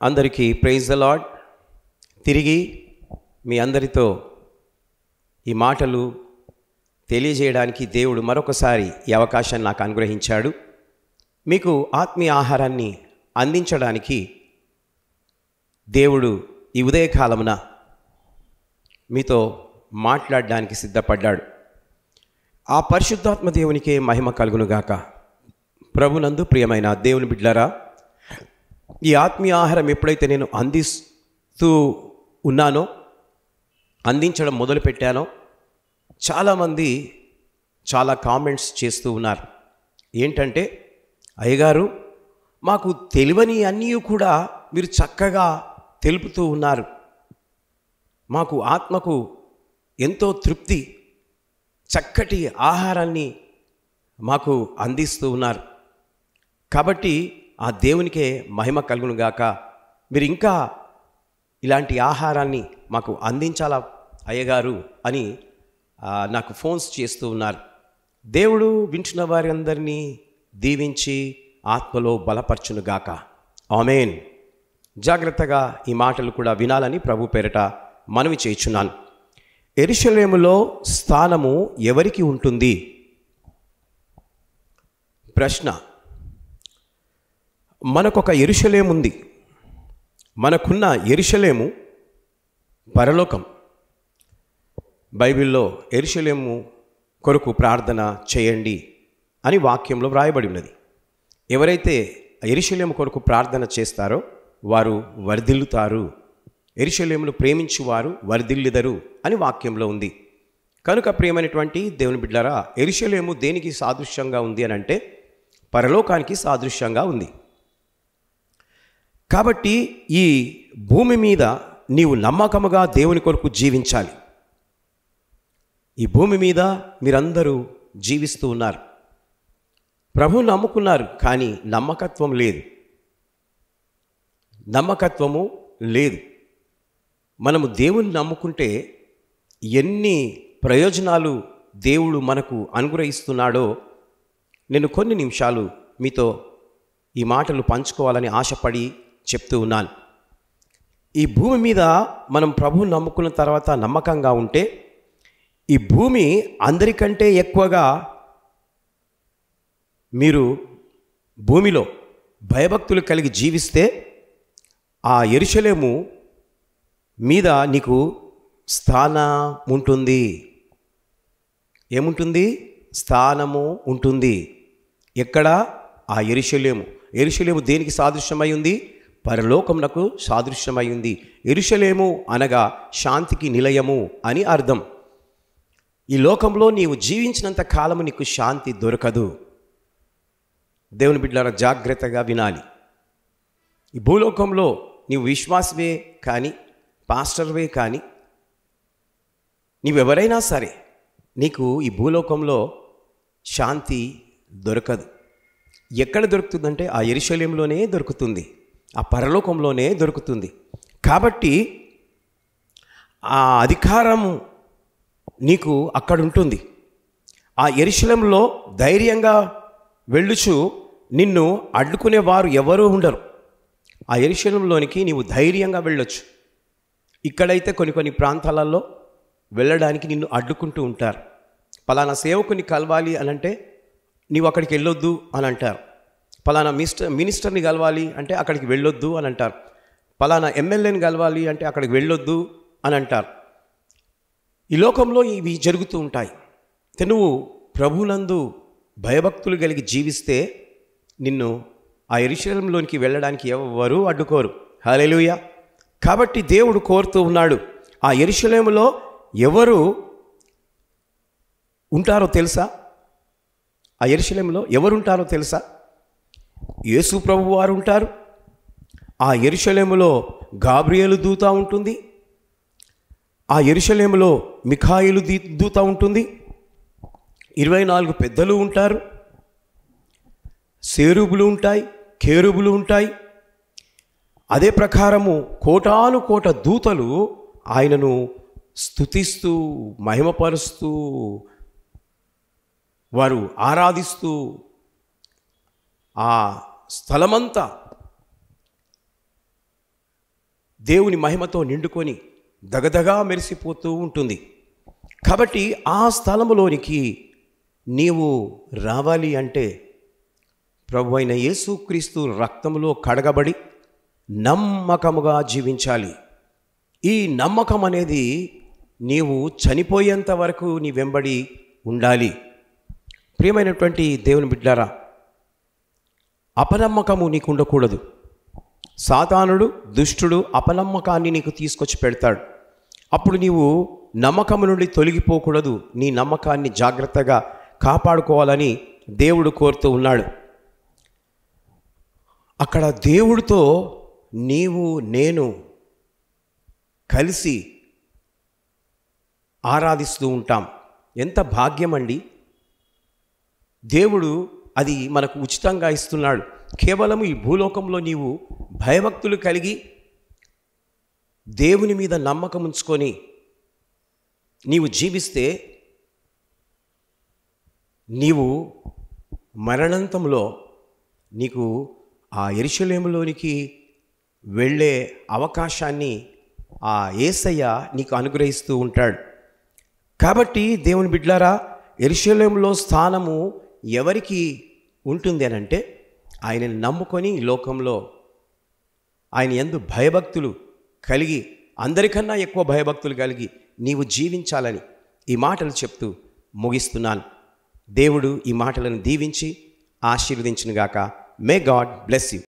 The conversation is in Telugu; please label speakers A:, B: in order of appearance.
A: అందరికీ ప్రైజ్ ద లార్డ్. తిరిగి మీ అందరితో ఈ మాటలు తెలియజేయడానికి దేవుడు మరొకసారి ఈ అవకాశాన్ని నాకు అనుగ్రహించాడు. మీకు ఆత్మీయ ఆహారాన్ని అందించడానికి దేవుడు ఈ ఉదయకాలమున మీతో మాట్లాడడానికి సిద్ధపడ్డాడు. ఆ పరిశుద్ధాత్మ దేవునికే మహిమ కలుగునుగాక. ప్రభునందు ప్రియమైన దేవుని బిడ్డలారా, ఈ ఆత్మీయ ఆహారం ఎప్పుడైతే నేను అందిస్తూ ఉన్నానో, అందించడం మొదలుపెట్టానో, చాలామంది చాలా కామెంట్స్ చేస్తూ ఉన్నారు. ఏంటంటే, అయ్యగారు మాకు తెలియని అన్నీ కూడా మీరు చక్కగా తెలుపుతూ ఉన్నారు, మాకు ఆత్మకు ఎంతో తృప్తి, చక్కటి ఆహారాన్ని మాకు అందిస్తూ ఉన్నారు. కాబట్టి ఆ దేవునికే మహిమ కలుగునుగాక. మీరు ఇంకా ఇలాంటి ఆహారాన్ని మాకు అందించాలా అయ్యగారు అని నాకు ఫోన్స్ చేస్తూ ఉన్నారు. దేవుడు వింటున్న వారి అందరినీ దీవించి ఆత్మలో బలపరచునుగాక. ఆమేన్. జాగ్రత్తగా ఈ మాటలు కూడా వినాలని ప్రభు పేరట మనవి చేయుచున్నాను. యెరూషలేములో స్థానము ఎవరికి ఉంటుంది? ప్రశ్న. మనకొక యెరూషలేము ఉంది. మనకున్న యెరూషలేము పరలోకం. బైబిల్లో యెరూషలేము కొరకు ప్రార్థన చేయండి అని వాక్యంలో వ్రాయబడి ఉన్నది. ఎవరైతే యెరూషలేము కొరకు ప్రార్థన చేస్తారో వారు వర్ధిల్లుతారు, యెరూషలేమును ప్రేమించువారు వర్ధిల్లుదరు అని వాక్యంలో ఉంది. కనుక ప్రియమైనటువంటి దేవుని బిడ్డలారా, యెరూషలేము దేనికి సాదృశ్యంగా ఉంది అని అంటే పరలోకానికి సాదృశ్యంగా ఉంది. కాబట్టి ఈ భూమి మీద నీవు నమ్మకముగా దేవుని కొరకు జీవించాలి. ఈ భూమి మీద మీరందరూ జీవిస్తూ ఉన్నారు, ప్రభువుని నమ్ముకున్నారు, కానీ నమ్మకత్వం లేదు. నమ్మకత్వము లేదు. మనము దేవుని నమ్ముకుంటే ఎన్ని ప్రయోజనాలు దేవుడు మనకు అనుగ్రహిస్తున్నాడో నేను కొన్ని నిమిషాలు మీతో ఈ మాటలు పంచుకోవాలని ఆశపడి చెప్తూ ఉన్నాను. ఈ భూమి మీద మనం ప్రభువుని నమ్ముకున్న తర్వాత నమ్మకంగా ఉంటే ఈ భూమి అందరికంటే ఎక్కువగా మీరు భూమిలో భయభక్తులు కలిగి జీవిస్తే ఆ యెరూషలేము మీద నీకు స్థానం ఉంటుంది. ఏముంటుంది? స్థానము ఉంటుంది. ఎక్కడ? ఆ యెరూషలేము. యెరూషలేము దేనికి సాదృశ్యమై ఉంది? పరలోకమునకు సాదృశ్యమై ఉంది. యెరూషలేము అనగా శాంతికి నిలయము అని అర్థం. ఈ లోకంలో నీవు జీవించినంత కాలము నీకు శాంతి దొరకదు. దేవుని బిడ్డలారా, జాగ్రత్తగా వినాలి. ఈ భూలోకంలో నీవు విశ్వాసవే కానీ, పాస్టర్వే కానీ, నీవెవరైనా సరే నీకు ఈ భూలోకంలో శాంతి దొరకదు. ఎక్కడ దొరుకుతుందంటే ఆ యెరూషలేములోనే దొరుకుతుంది, ఆ పరలోకంలోనే దొరుకుతుంది. కాబట్టి ఆ అధికారం నీకు అక్కడ ఉంటుంది. ఆ యెరూషలేములో ధైర్యంగా వెళ్ళుచు నిన్ను అడ్డుకునేవారు ఎవరూ ఉండరు. ఆ యెరూషలేములోనికి నీవు ధైర్యంగా వెళ్ళొచ్చు. ఇక్కడైతే కొన్ని ప్రాంతాలలో వెళ్ళడానికి నిన్ను అడ్డుకుంటూ ఉంటారు. పలానా సేవకుని కలవాలి అని అంటే నీవు అక్కడికి వెళ్ళొద్దు అని అంటారు. పలానా మినిస్టర్ని కలవాలి అంటే అక్కడికి వెళ్ళొద్దు అని అంటారు. పలానా ఎమ్మెల్యేని కలవాలి అంటే అక్కడికి వెళ్ళొద్దు అని అంటారు. ఈ లోకంలో ఇవి జరుగుతూ ఉంటాయి. నువ్వు ప్రభువునందు భయభక్తులు కలిగి జీవిస్తే నిన్ను ఆ యెరూషలేములోనికి వెళ్ళడానికి ఎవరు అడ్డుకోరు. హల్లెలూయా. కాబట్టి దేవుడు కోరుతూ ఉన్నాడు, ఆ యెరూషలేములో ఎవరు ఉంటారో తెలుసా? ఆ యెరూషలేములో ఎవరుంటారో తెలుసా? యేసు ప్రభువు వారు ఉంటారు. ఆ యెరూషలేములో గాబ్రియేలు దూత ఉంటుంది. ఆ యెరూషలేములో మిఖాయిలు దూత ఉంటుంది. 24 పెద్దలు ఉంటారు. సేరుబులు ఉంటాయి, కేరుబులు ఉంటాయి. అదే ప్రకారము కోటాను కోట దూతలు ఆయనను స్తుతిస్తూ, మహిమపరుస్తూ, వారు ఆరాధిస్తూ ఆ స్థలమంతా దేవుని మహిమతో నిండుకొని దగదగా మెరిసిపోతూ ఉంటుంది. కాబట్టి ఆ స్థలములోనికి నీవు రావాలి అంటే ప్రభు అయిన యేసుక్రీస్తు రక్తములో కడగబడి నమ్మకముగా జీవించాలి. ఈ నమ్మకం అనేది నీవు చనిపోయేంత వరకు నీ వెంబడి ఉండాలి. ప్రియమైనటువంటి దేవుని బిడ్డారా, అపనమ్మకము నీకు ఉండకూడదు. సాతానుడు, దుష్టుడు అపనమ్మకాన్ని నీకు తీసుకొచ్చి పెడతాడు. అప్పుడు నీవు నమ్మకము నుండి తొలగిపోకూడదు. నీ నమ్మకాన్ని జాగ్రత్తగా కాపాడుకోవాలని దేవుడు కోరుతూ ఉన్నాడు. అక్కడ దేవుడితో నీవు నేను కలిసి ఆరాధిస్తూ ఉంటాం. ఎంత భాగ్యం అండి! దేవుడు అది మనకు ఉచితంగా ఇస్తున్నాడు. కేవలం ఈ భూలోకంలో నీవు భయభక్తులు కలిగి దేవుని మీద నమ్మకం ఉంచుకొని నీవు జీవిస్తే నీవు మరణంతంలో నీకు ఆ యెరూషలేములోనికి వెళ్ళే అవకాశాన్ని ఆ యేసయ్య నీకు అనుగ్రహిస్తూ ఉంటాడు. కాబట్టి దేవుని బిడ్డలారా, యెరూషలేములో స్థానము ఎవరికి ఉంటుంది అని అంటే ఆయనని నమ్ముకొని ఈ లోకంలో ఆయన యందు భయభక్తులు కలిగి, అందరికన్నా ఎక్కువ భయభక్తులు కలిగి నీవు జీవించాలని ఈ మాటలు చెప్తూ ముగిస్తున్నాను. దేవుడు ఈ మాటలను దీవించి ఆశీర్వదించునుగాక. May God bless you.